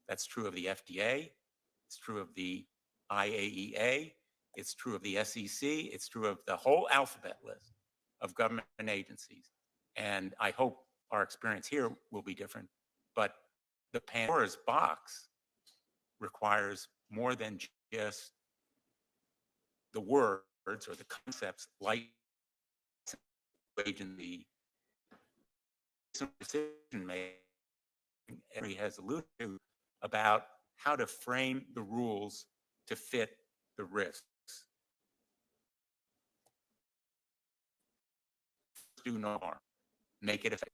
That's true of the FDA. It's true of the IAEA. It's true of the SEC. It's true of the whole alphabet list of government agencies. And I hope our experience here will be different. But the Pandora's box requires more than just the words or the concepts like agency. Some decision making Henry has alluded to about how to frame the rules to fit the risks. Do no harm. Make it effective.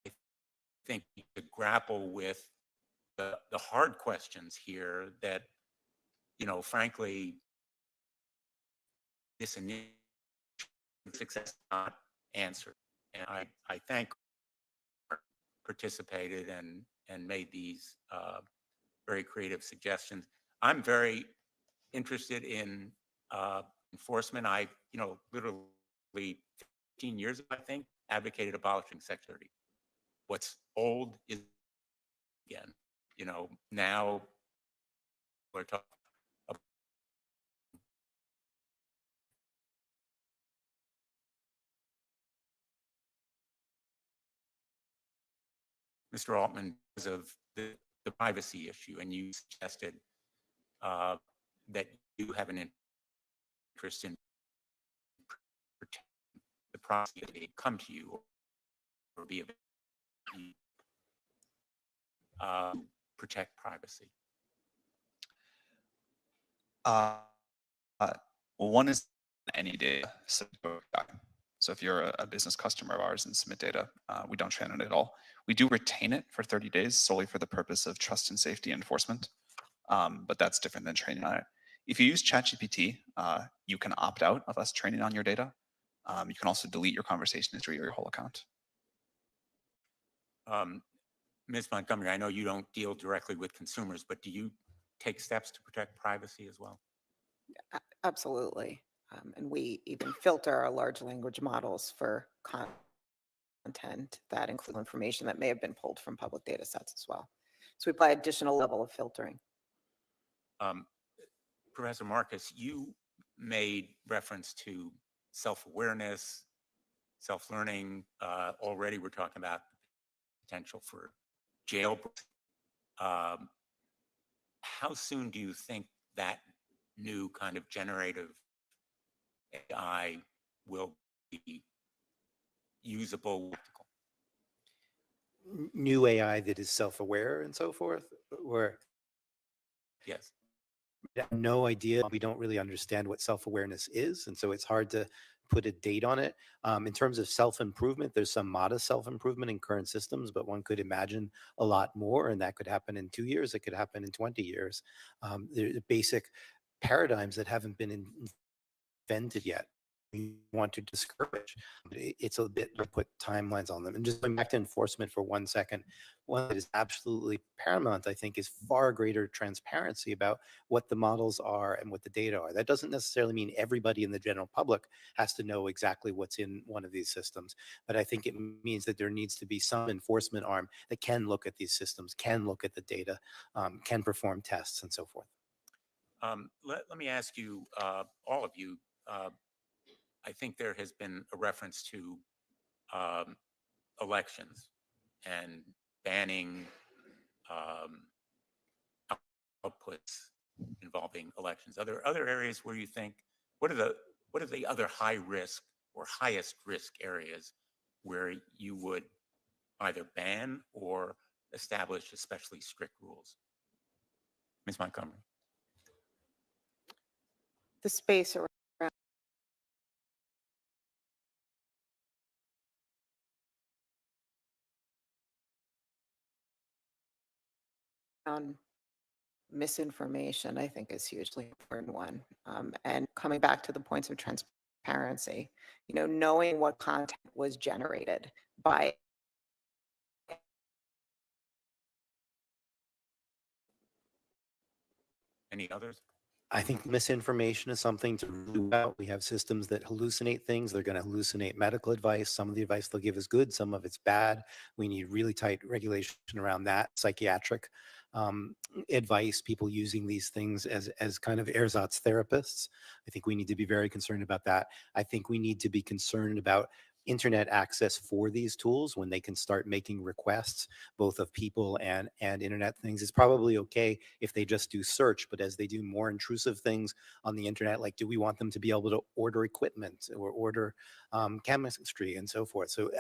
I think you could grapple with the hard questions here that, frankly, this initial success not answered. And I thank participated and made these very creative suggestions. I'm very interested in enforcement. I, literally 15 years ago, I think, advocated abolishing Section 30. What's old is again. Now we're talking about Mr. Altman because of the privacy issue, and you suggested that you have an interest in protecting the privacy that they come to you or be available. Protect privacy. Well, one is any data. So if you're a business customer of ours and submit data, we don't train on it at all. We do retain it for 30 days solely for the purpose of trust and safety enforcement, but that's different than training on it. If you use ChatGPT, you can opt out of us training on your data. You can also delete your conversation history or your whole account. Ms. Montgomery, I know you don't deal directly with consumers, but do you take steps to protect privacy as well? Absolutely. And we even filter our large language models for content that includes information that may have been pulled from public data sets as well. So we apply additional level of filtering. Professor Marcus, you made reference to self-awareness, self-learning. Already we're talking about the potential for jailbreak. How soon do you think that new kind of generative AI will be usable? New AI that is self-aware and so forth? Or yes, I have no idea. We don't really understand what self-awareness is, and so it's hard to put a date on it. In terms of self-improvement, there's some modest self-improvement in current systems, but one could imagine a lot more, and that could happen in 2 years. It could happen in 20 years. There are basic paradigms that haven't been invented yet. We want to discourage. It's a bit to put timelines on them. And just going back to enforcement for 1 second, one that is absolutely paramount, I think, is far greater transparency about what the models are and what the data are. That doesn't necessarily mean everybody in the general public has to know exactly what's in one of these systems, but I think it means that there needs to be some enforcement arm that can look at these systems, can look at the data, can perform tests and so forth. Let me ask you, all of you, I think there has been a reference to elections and banning outputs involving elections. Are there other areas where you think, what are the other high risk or highest risk areas where you would either ban or establish especially strict rules? Ms. Montgomery. The space around misinformation, I think, is hugely important one. And coming back to the points of transparency, knowing what content was generated by Any others? I think misinformation is something to root out. We have systems that hallucinate things. They're going to hallucinate medical advice. Some of the advice they'll give is good, some of it's bad. We need really tight regulation around that. Psychiatric um, advice, people using these things as kind of ersatz therapists. I think we need to be very concerned about that. I think we need to be concerned about internet access for these tools when they can start making requests both of people and internet things. It's probably okay if they just do search, but as they do more intrusive things on the internet, like do we want them to be able to order equipment or order chemistry and so forth? So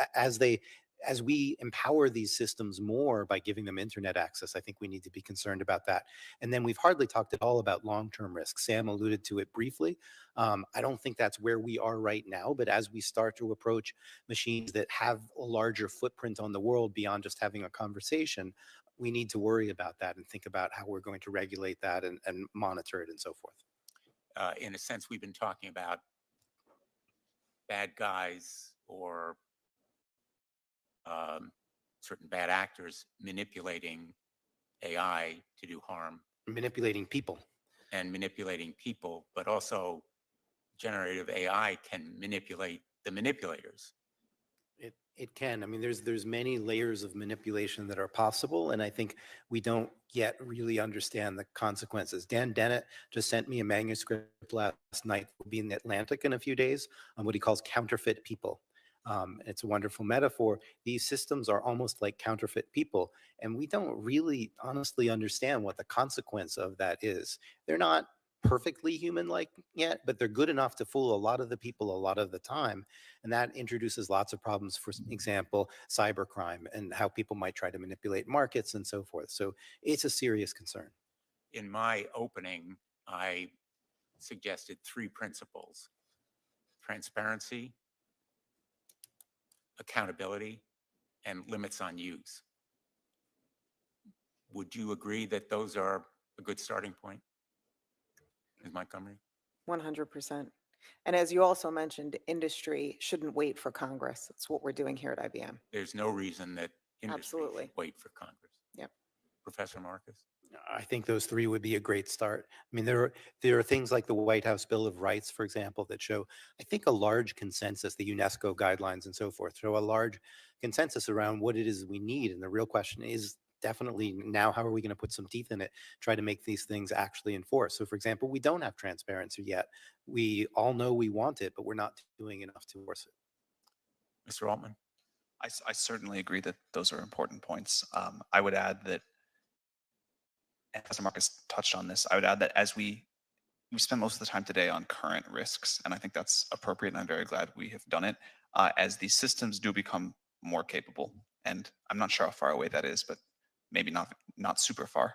as we empower these systems more by giving them internet access, I think we need to be concerned about that. And then we've hardly talked at all about long-term risks. Sam alluded to it briefly. I don't think that's where we are right now, but as we start to approach machines that have a larger footprint on the world beyond just having a conversation, we need to worry about that and think about how we're going to regulate that and monitor it and so forth. In a sense, we've been talking about bad guys or certain bad actors manipulating AI to do harm Manipulating people. and manipulating people, but also generative AI can manipulate the manipulators. It can. I mean, there's many layers of manipulation that are possible, and I think we don't yet really understand the consequences. Dan Dennett just sent me a manuscript last night. Will be in the Atlantic in a few days on what he calls counterfeit people. It's a wonderful metaphor. These systems are almost like counterfeit people, and we don't really honestly understand what the consequence of that is. They're not perfectly human-like yet, but they're good enough to fool a lot of the people a lot of the time. And that introduces lots of problems, for example, cybercrime and how people might try to manipulate markets and so forth. So it's a serious concern. In my opening, I suggested 3 principles: transparency, accountability, and limits on use. Would you agree that those are a good starting point, Ms. Montgomery? 100%. And as you also mentioned, industry shouldn't wait for Congress. That's what we're doing here at IBM. There's no reason that industry Absolutely. should wait for Congress. Yep. Professor Marcus? I think those 3 would be a great start. I mean, there are things like the White House Bill of Rights, for example, that show, I think, a large consensus, the UNESCO guidelines and so forth, show a large consensus around what it is we need. And the real question is definitely now, how are we going to put some teeth in it, try to make these things actually enforce? So, for example, we don't have transparency yet. We all know we want it, but we're not doing enough to enforce it. Mr. Altman? I certainly agree that those are important points. I would add that, and Professor Marcus touched on this, I would add that as we spend most of the time today on current risks, and I think that's appropriate, and I'm very glad we have done it, as these systems do become more capable, and I'm not sure how far away that is, but maybe not super far.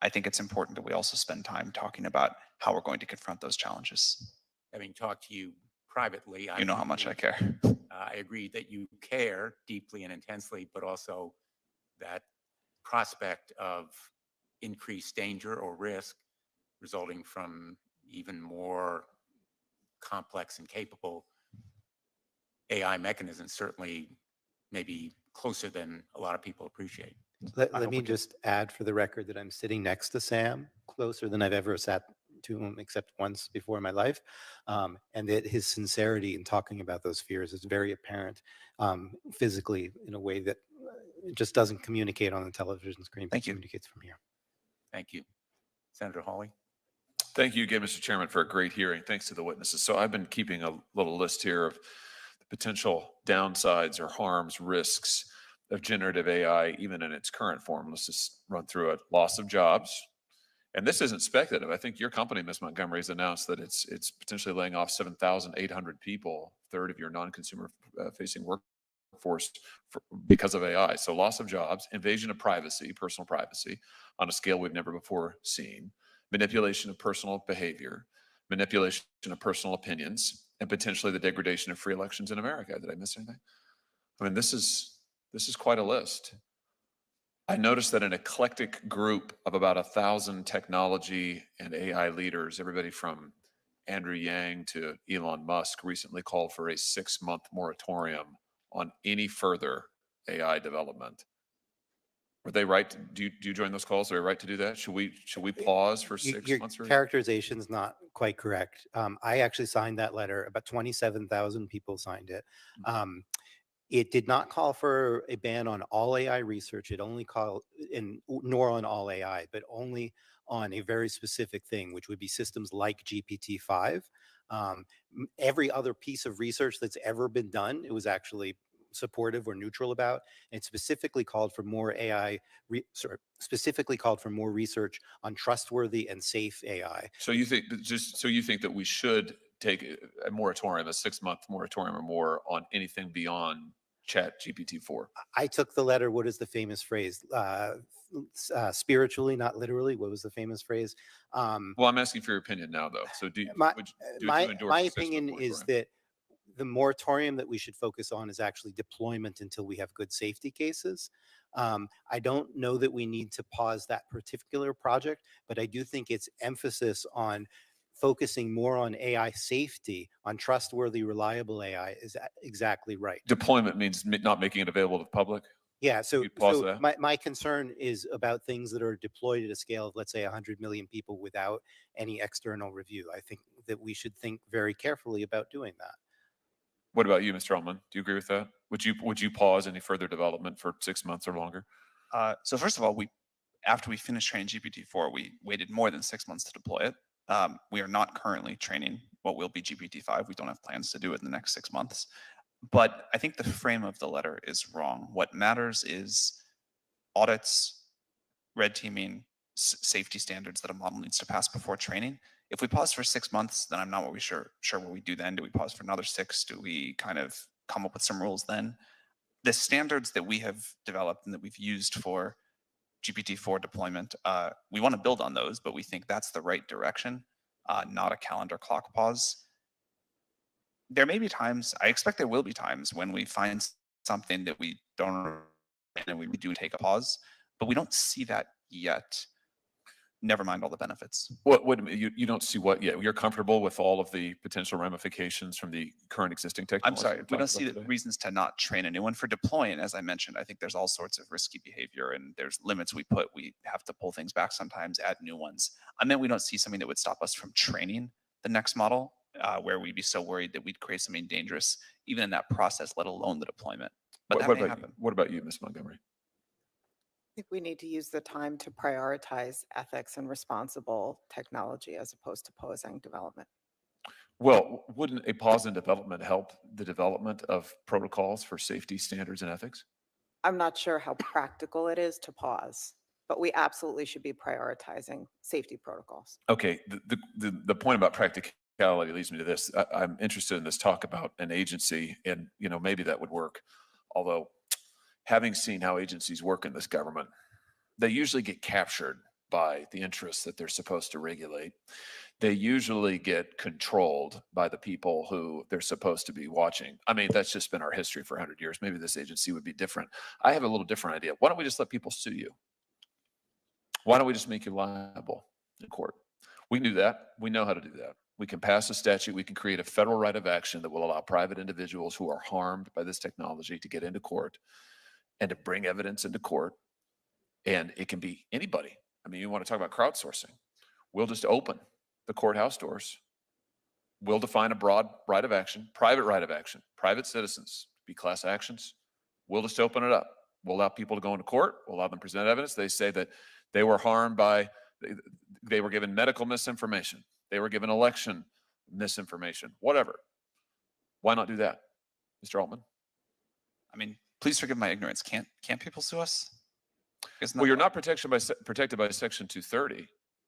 I think it's important that we also spend time talking about how we're going to confront those challenges. Having talked to you privately, You know how much I care. I agree that you care deeply and intensely, but also that prospect of increased danger or risk resulting from even more complex and capable AI mechanisms certainly may be closer than a lot of people appreciate. Let me just add for the record that I'm sitting next to Sam, closer than I've ever sat to him except once before in my life. And that his sincerity in talking about those fears is very apparent physically in a way that it just doesn't communicate on the television screen, but Thank you. communicates from here. Thank you. Senator Hawley? Thank you again, Mr. Chairman, for a great hearing. Thanks to the witnesses. So I've been keeping a little list here of the potential downsides or harms, risks of generative AI, even in its current form. Let's just run through it. Loss of jobs. And this isn't speculative. I think your company, Ms. Montgomery, has announced that it's potentially laying off 7,800 people, a third of your non-consumer facing workforce because of AI. So loss of jobs, invasion of privacy, personal privacy, on a scale we've never before seen, manipulation of personal behavior, manipulation of personal opinions, and potentially the degradation of free elections in America. Did I miss anything? I mean, this is quite a list. I noticed that an eclectic group of about 1,000 technology and AI leaders, everybody from Andrew Yang to Elon Musk, recently called for a 6-month moratorium on any further AI development. Are they right? Do you join those calls? Are they right to do that? Should we pause for 6 Your months or? characterization's not quite correct. I actually signed that letter. About 27,000 people signed it. It did not call for a ban on all AI research. It only called, nor on all AI, but only on a very specific thing, which would be systems like GPT-5. Every other piece of research that's ever been done, it was actually supportive or neutral about. And it specifically called for more specifically called for more research on trustworthy and safe AI. So you think that we should take a moratorium, a 6-month moratorium or more on anything beyond ChatGPT-4? I took the letter. What is the famous phrase? Spiritually, not literally. What was the famous phrase? Well, I'm asking for your opinion now, though. So do you endorse My a 6-month opinion is moratorium? that the moratorium that we should focus on is actually deployment until we have good safety cases. I don't know that we need to pause that particular project, but I do think its emphasis on focusing more on AI safety, on trustworthy, reliable AI is exactly right. Deployment means not making it available to the public? Yeah, so, You'd pause that? my concern is about things that are deployed at a scale of, let's say, 100 million people without any external review. I think that we should think very carefully about doing that. What about you, Mr. Altman? Do you agree with that? Would you pause any further development for 6 months or longer? So first of all, after we finished training GPT-4, we waited more than 6 months to deploy it. We are not currently training what will be GPT-5. We don't have plans to do it in the next 6 months. But I think the frame of the letter is wrong. What matters is audits, red teaming, safety standards that a model needs to pass before training. If we pause for 6 months, then I'm not really sure what we do then. Do we pause for another 6? Do we kind of come up with some rules then? The standards that we have developed and that we've used for GPT-4 deployment, we want to build on those, but we think that's the right direction, not a calendar clock pause. There may be times, I expect there will be times when we find something that we don't and we do take a pause, but we don't see that yet. Never mind all the benefits. You don't see what yet? You're comfortable with all of the potential ramifications from the current existing I'm technology? sorry, we're we don't talking see about the today? reasons to not train a new one. For deploying, as I mentioned, I think there's all sorts of risky behavior and there's limits we put. We have to pull things back sometimes, add new ones. I mean, we don't see something that would stop us from training the next model, where we'd be so worried that we'd create something dangerous, even in that process, let alone the deployment. But that may happen. What about you, Ms. Montgomery? I think we need to use the time to prioritize ethics and responsible technology as opposed to pausing development. Well, wouldn't a pause in development help the development of protocols for safety standards and ethics? I'm not sure how practical it is to pause, but we absolutely should be prioritizing safety protocols. Okay, the point about practicality leads me to this. I'm interested in this talk about an agency, and maybe that would work. Although, having seen how agencies work in this government, they usually get captured by the interests that they're supposed to regulate. They usually get controlled by the people who they're supposed to be watching. I mean, that's just been our history for 100 years. Maybe this agency would be different. I have a little different idea. Why don't we just let people sue you? Why don't we just make you liable in court? We can do that. We know how to do that. We can pass a statute. We can create a federal right of action that will allow private individuals who are harmed by this technology to get into court and to bring evidence into court. And it can be anybody. I mean, you want to talk about crowdsourcing. We'll just open the courthouse doors. We'll define a broad right of action, private citizens, be class actions. We'll just open it up. We'll allow people to go into court. We'll allow them to present evidence. They say that they were harmed by, they were given medical misinformation. They were given election misinformation, whatever. Why not do that, Mr. Altman? I mean, please forgive my ignorance. Can't people sue us? Well, you're not protected by Section 230,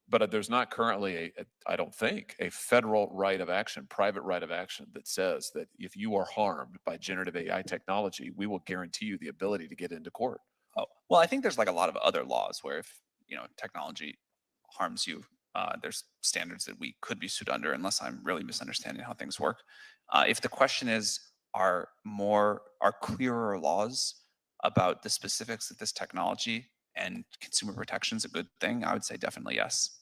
but there's not currently I don't think, a federal right of action, private right of action that says that if you are harmed by generative AI technology, we will guarantee you the ability to get into court. Oh, well, I think there's like a lot of other laws where if technology harms you, there's standards that we could be sued under, unless I'm really misunderstanding how things work. If the question is, are clearer laws about the specifics of this technology and consumer protections a good thing, I would say definitely yes.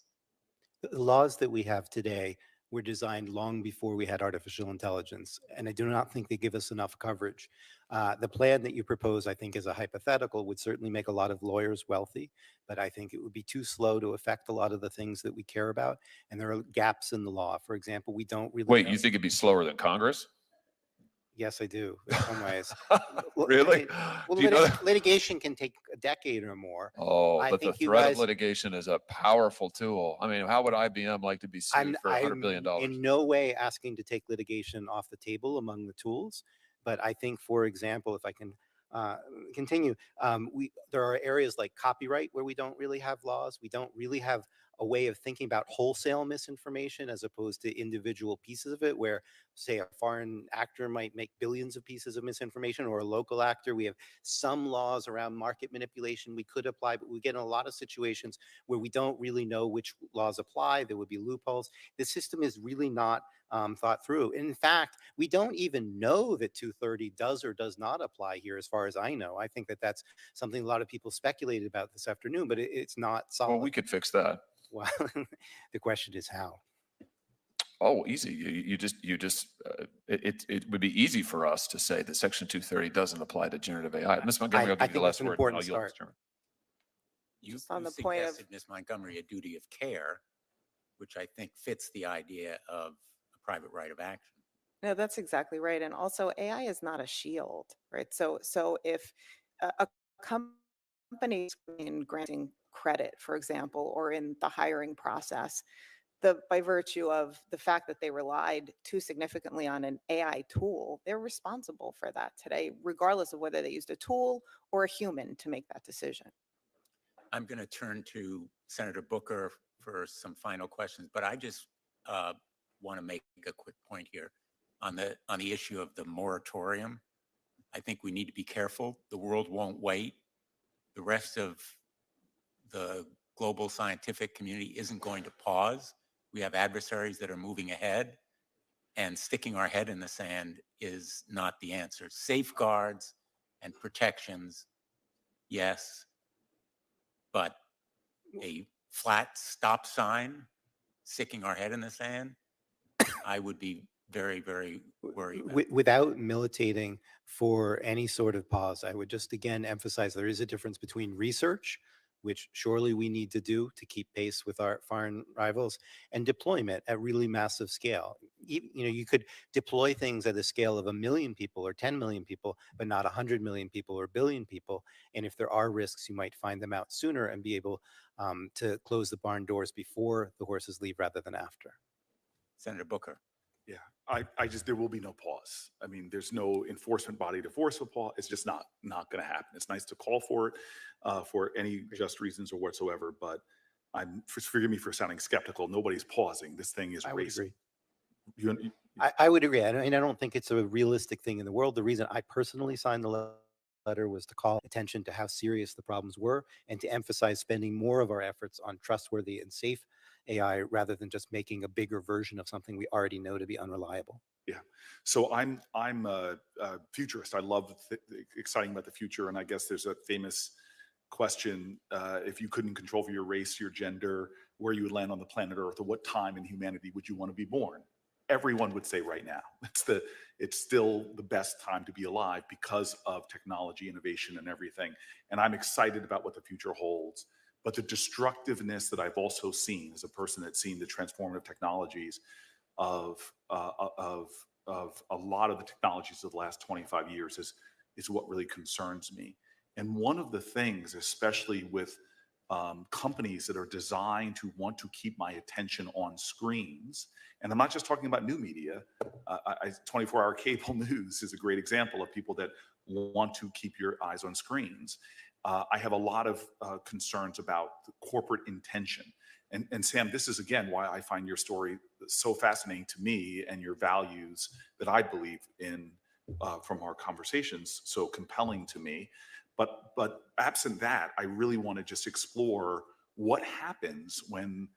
The laws that we have today were designed long before we had artificial intelligence, and I do not think they give us enough coverage. The plan that you propose, I think, is a hypothetical, would certainly make a lot of lawyers wealthy, but I think it would be too slow to affect a lot of the things that we care about, and there are gaps in the law. For example, we don't really Wait, know. you think it'd be slower than Congress? Yes, I do, in some ways. Well, I Really? mean, well, Do you know that? litigation can take a decade or more. Oh, I but the think you threat of guys, litigation is a powerful tool. I mean, how would IBM like to be sued for $100 billion? in no way asking to take litigation off the table among the tools, but I think, for example, if I can uh, continue, there are areas like copyright where we don't really have laws. We don't really have a way of thinking about wholesale misinformation as opposed to individual pieces of it, where, say, a foreign actor might make billions of pieces of misinformation, or a local actor. We have some laws around market manipulation we could apply, but we get in a lot of situations where we don't really know which laws apply. There would be loopholes. The system is really not thought through. In fact, we don't even know that 230 does or does not apply here, as far as I know. I think that that's something a lot of people speculated about this afternoon, but it's not solid. Well, we could fix that. Well, the question is how. Oh, easy. It would be easy for us to say that Section 230 doesn't apply to generative AI. Ms. Montgomery, I'll I give you the think last that's an word. important I'll yield, start. Mr. Chairman. You, Just on you the point of- suggested, Ms. Montgomery, a duty of care, which I think fits the idea of a private right of action. No, that's exactly right. And also, AI is not a shield, right? So if a company is in granting credit, for example, or in the hiring process, by virtue of the fact that they relied too significantly on an AI tool, they're responsible for that today, regardless of whether they used a tool or a human to make that decision. I'm going to turn to Senator Booker for some final questions, but I just want to make a quick point here on the issue of the moratorium. I think we need to be careful. The world won't wait. The rest of the global scientific community isn't going to pause. We have adversaries that are moving ahead, and sticking our head in the sand is not the answer. Safeguards and protections, yes, but a flat stop sign, sticking our head in the sand, I would be very, very worried about. Without militating for any sort of pause, I would just again emphasize there is a difference between research, which surely we need to do to keep pace with our foreign rivals, and deployment at really massive scale. You could deploy things at the scale of 1 million people or 10 million people, but not 100 million people or 1 billion people. And if there are risks, you might find them out sooner and be able to close the barn doors before the horses leave rather than after. Senator Booker. Yeah, there will be no pause. I mean, there's no enforcement body to force a pause. It's just not going to happen. It's nice to call for it for any just reasons or whatsoever, but forgive me for sounding skeptical. Nobody's pausing. This thing is racing. I would agree. I don't think it's a realistic thing in the world. The reason I personally signed the letter was to call attention to how serious the problems were and to emphasize spending more of our efforts on trustworthy and safe AI rather than just making a bigger version of something we already know to be unreliable. Yeah. So I'm a futurist. I love exciting about the future. And I guess there's a famous question, if you couldn't control for your race, your gender, where you would land on the planet Earth, or what time in humanity would you want to be born? Everyone would say right now. It's still the best time to be alive because of technology, innovation, and everything. And I'm excited about what the future holds. But the destructiveness that I've also seen as a person that's seen the transformative technologies of a lot of the technologies of the last 25 years is what really concerns me. And one of the things, especially with companies that are designed to want to keep my attention on screens, and I'm not just talking about new media, 24-hour cable news is a great example of people that want to keep your eyes on screens. I have a lot of concerns about the corporate intention. And Sam, this is again why I find your story so fascinating to me, and your values that I believe in from our conversations so compelling to me. But absent that, I really want to just explore what happens when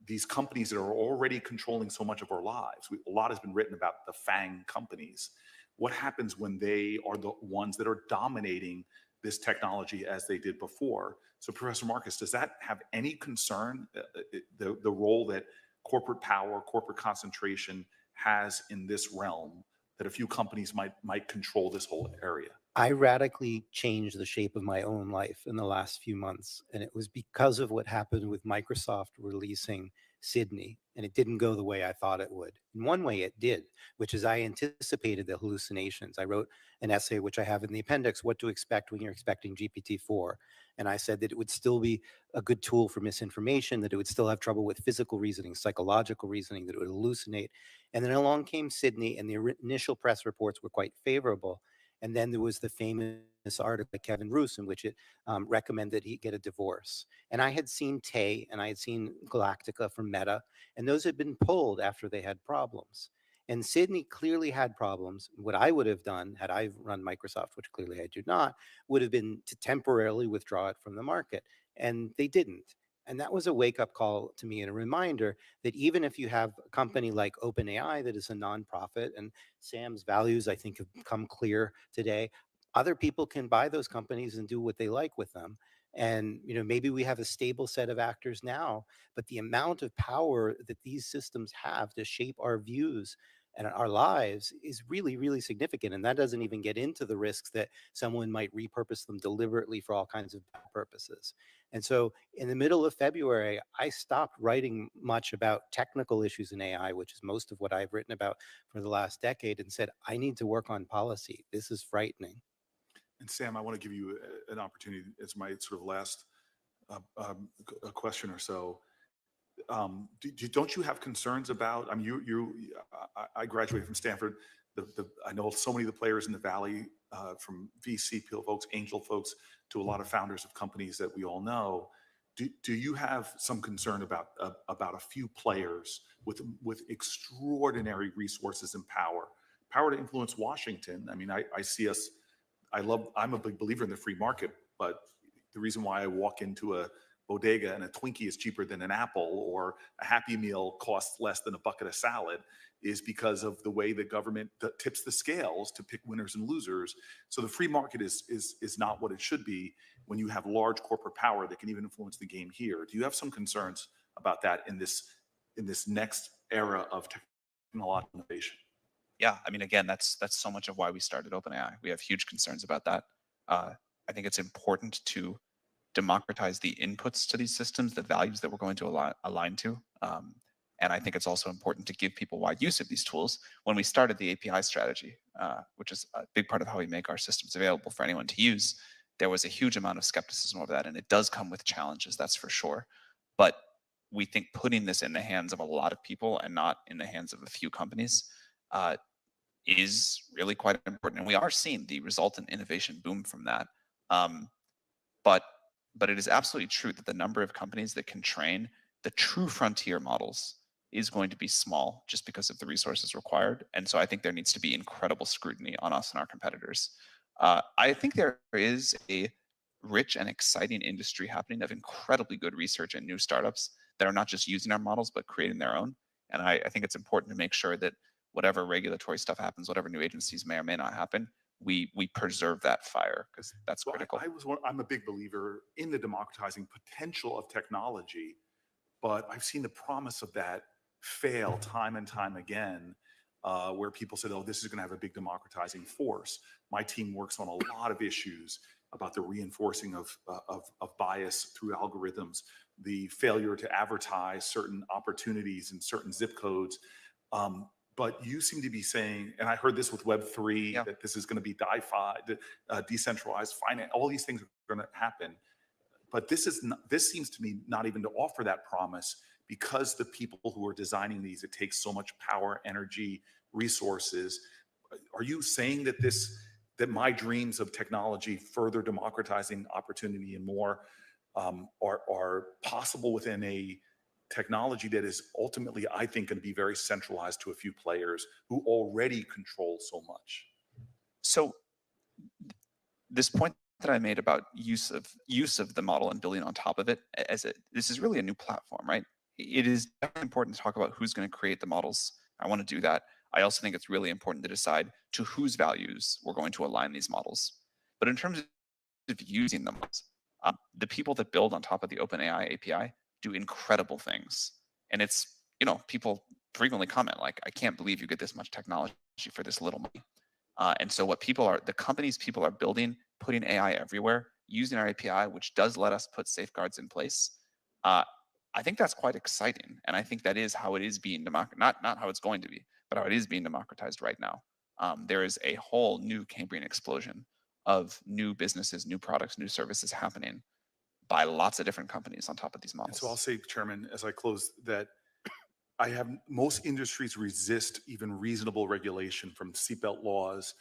these companies that are already controlling so much of our lives. A lot has been written about the FANG companies. What happens when they are the ones that are dominating this technology as they did before? So Professor Marcus, does that have any concern, the role that corporate power, corporate concentration has in this realm that a few companies might control this whole area? I radically changed the shape of my own life in the last few months. And it was because of what happened with Microsoft releasing Sydney. And it didn't go the way I thought it would. In one way, it did, which is I anticipated the hallucinations. I wrote an essay, which I have in the appendix, What to Expect When You're Expecting GPT-4. And I said that it would still be a good tool for misinformation, that it would still have trouble with physical reasoning, psychological reasoning, that it would hallucinate. And then along came Sydney, and the initial press reports were quite favorable. And then there was the famous article by Kevin Roos in which it recommended he get a divorce. And I had seen Tay and I had seen Galactica from Meta, and those had been pulled after they had problems. And Sydney clearly had problems. What I would have done had I run Microsoft, which clearly I do not, would have been to temporarily withdraw it from the market. And they didn't. And that was a wake up call to me and a reminder that even if you have a company like OpenAI that is a nonprofit, and Sam's values, I think, have become clear today, other people can buy those companies and do what they like with them. And maybe we have a stable set of actors now, but the amount of power that these systems have to shape our views and our lives is really, really significant. And that doesn't even get into the risks that someone might repurpose them deliberately for all kinds of bad purposes. And so in the middle of February, I stopped writing much about technical issues in AI, which is most of what I've written about for the last decade, and said, I need to work on policy. This is frightening. And Sam, I want to give you an opportunity as my sort of last question or so. Don't you have concerns about? I mean, I graduated from Stanford. I know so many of the players in the Valley, from VC folks, angel folks, to a lot of founders of companies that we all know. Do you have some concern about a few players with extraordinary resources and power to influence Washington? I mean, I see us. I'm a big believer in the free market, but the reason why I walk into a bodega and a Twinkie is cheaper than an apple, or a Happy Meal costs less than a bucket of salad, is because of the way the government tips the scales to pick winners and losers. So the free market is not what it should be when you have large corporate power that can even influence the game here. Do you have some concerns about that in this next era of technological innovation? Yeah, I mean, again, that's so much of why we started OpenAI. We have huge concerns about that. I think it's important to democratize the inputs to these systems, the values that we're going to align to. And I think it's also important to give people wide use of these tools. When we started the API strategy, which is a big part of how we make our systems available for anyone to use, there was a huge amount of skepticism over that. And it does come with challenges, that's for sure. But we think putting this in the hands of a lot of people and not in the hands of a few companies is really quite important. And we are seeing the resultant innovation boom from that. But it is absolutely true that the number of companies that can train the true frontier models is going to be small just because of the resources required. And so I think there needs to be incredible scrutiny on us and our competitors. I think there is a rich and exciting industry happening of incredibly good research and new startups that are not just using our models, but creating their own. And I think it's important to make sure that whatever regulatory stuff happens, whatever new agencies may or may not happen, we preserve that fire, because that's critical. I'm a big believer in the democratizing potential of technology, but I've seen the promise of that fail time and time again, where people said, oh, this is going to have a big democratizing force. My team works on a lot of issues about the reinforcing of bias through algorithms, the failure to advertise certain opportunities in certain zip codes. But you seem to be saying, and I heard this with Web3, that this is going to be decentralized finance, all these things are going to happen. But this seems to me not even to offer that promise, because the people who are designing these, it takes so much power, energy, resources. Are you saying that that my dreams of technology further democratizing opportunity and more are possible within a technology that is ultimately, I think, going to be very centralized to a few players who already control so much? So this point that I made about use of the model and building on top of it, this is really a new platform, right? It is definitely important to talk about who's going to create the models. I want to do that. I also think it's really important to decide to whose values we're going to align these models. But in terms of using them, the people that build on top of the OpenAI API do incredible things. And it people frequently comment like, I can't believe you get this much technology for this little money. And so what the companies people are building, putting AI everywhere, using our API, which does let us put safeguards in place, I think that's quite exciting. And I think that is how it is being not how it's going to be, but how it is being democratized right now. There is a whole new Cambrian explosion of new businesses, new products, new services happening by lots of different companies on top of these And models. so I'll say, Chairman, as I close, that most industries resist even reasonable regulation, from seatbelt laws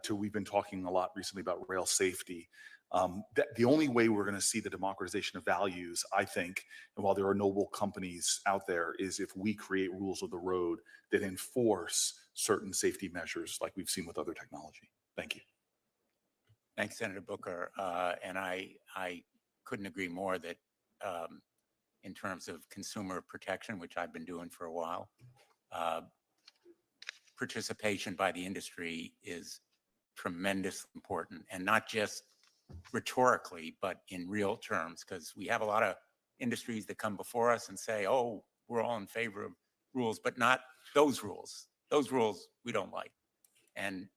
to we've been talking a lot recently about rail safety. The only way we're going to see the democratization of values, I think, and while there are noble companies out there, is if we create rules of the road that enforce certain safety measures like we've seen with other technology. Thank you. Thanks, Senator Booker. And I couldn't agree more that in terms of consumer protection, which I've been doing for a while, participation by the industry is tremendously important, and not just rhetorically, but in real terms, because we have a lot of industries that come before us and say, oh, we're all in favor of rules, but not those rules. Those rules we don't like. And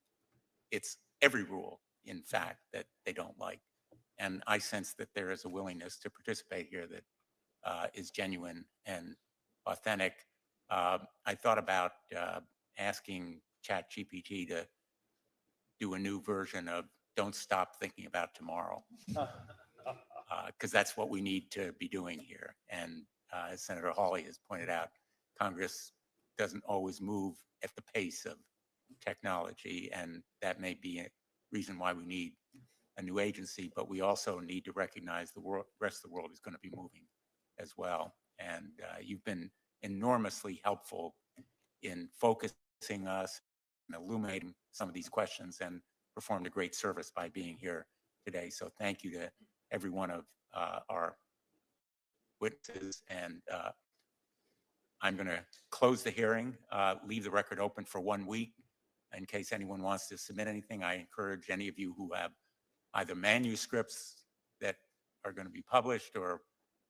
it's every rule, in fact, that they don't like. And I sense that there is a willingness to participate here that is genuine and authentic. I thought about asking chatgpt to do a new version of "Don't Stop Thinking About Tomorrow," because that's what we need to be doing here. And as Senator Hawley has pointed out, Congress doesn't always move at the pace of technology, and that may be a reason why we need a new agency, but we also need to recognize the rest of the world is going to be moving as well. And you've been enormously helpful in focusing us and illuminating some of these questions, and performed a great service by being here today. So thank you to every one of our witnesses. And I'm going to close the hearing, leave the record open for 1 week in case anyone wants to submit anything. I encourage any of you who have either manuscripts that are going to be published or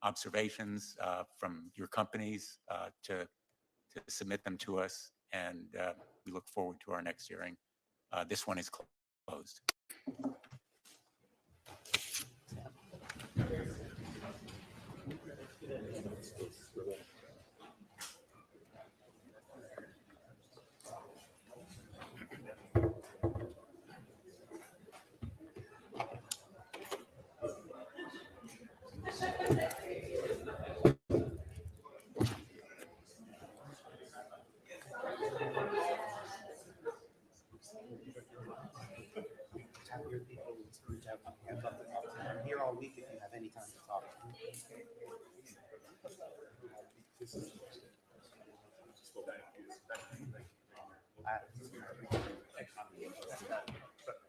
observations from your companies to submit them to us. And we look forward to our next hearing. This one is closed. I'm here all week if you have any time to talk.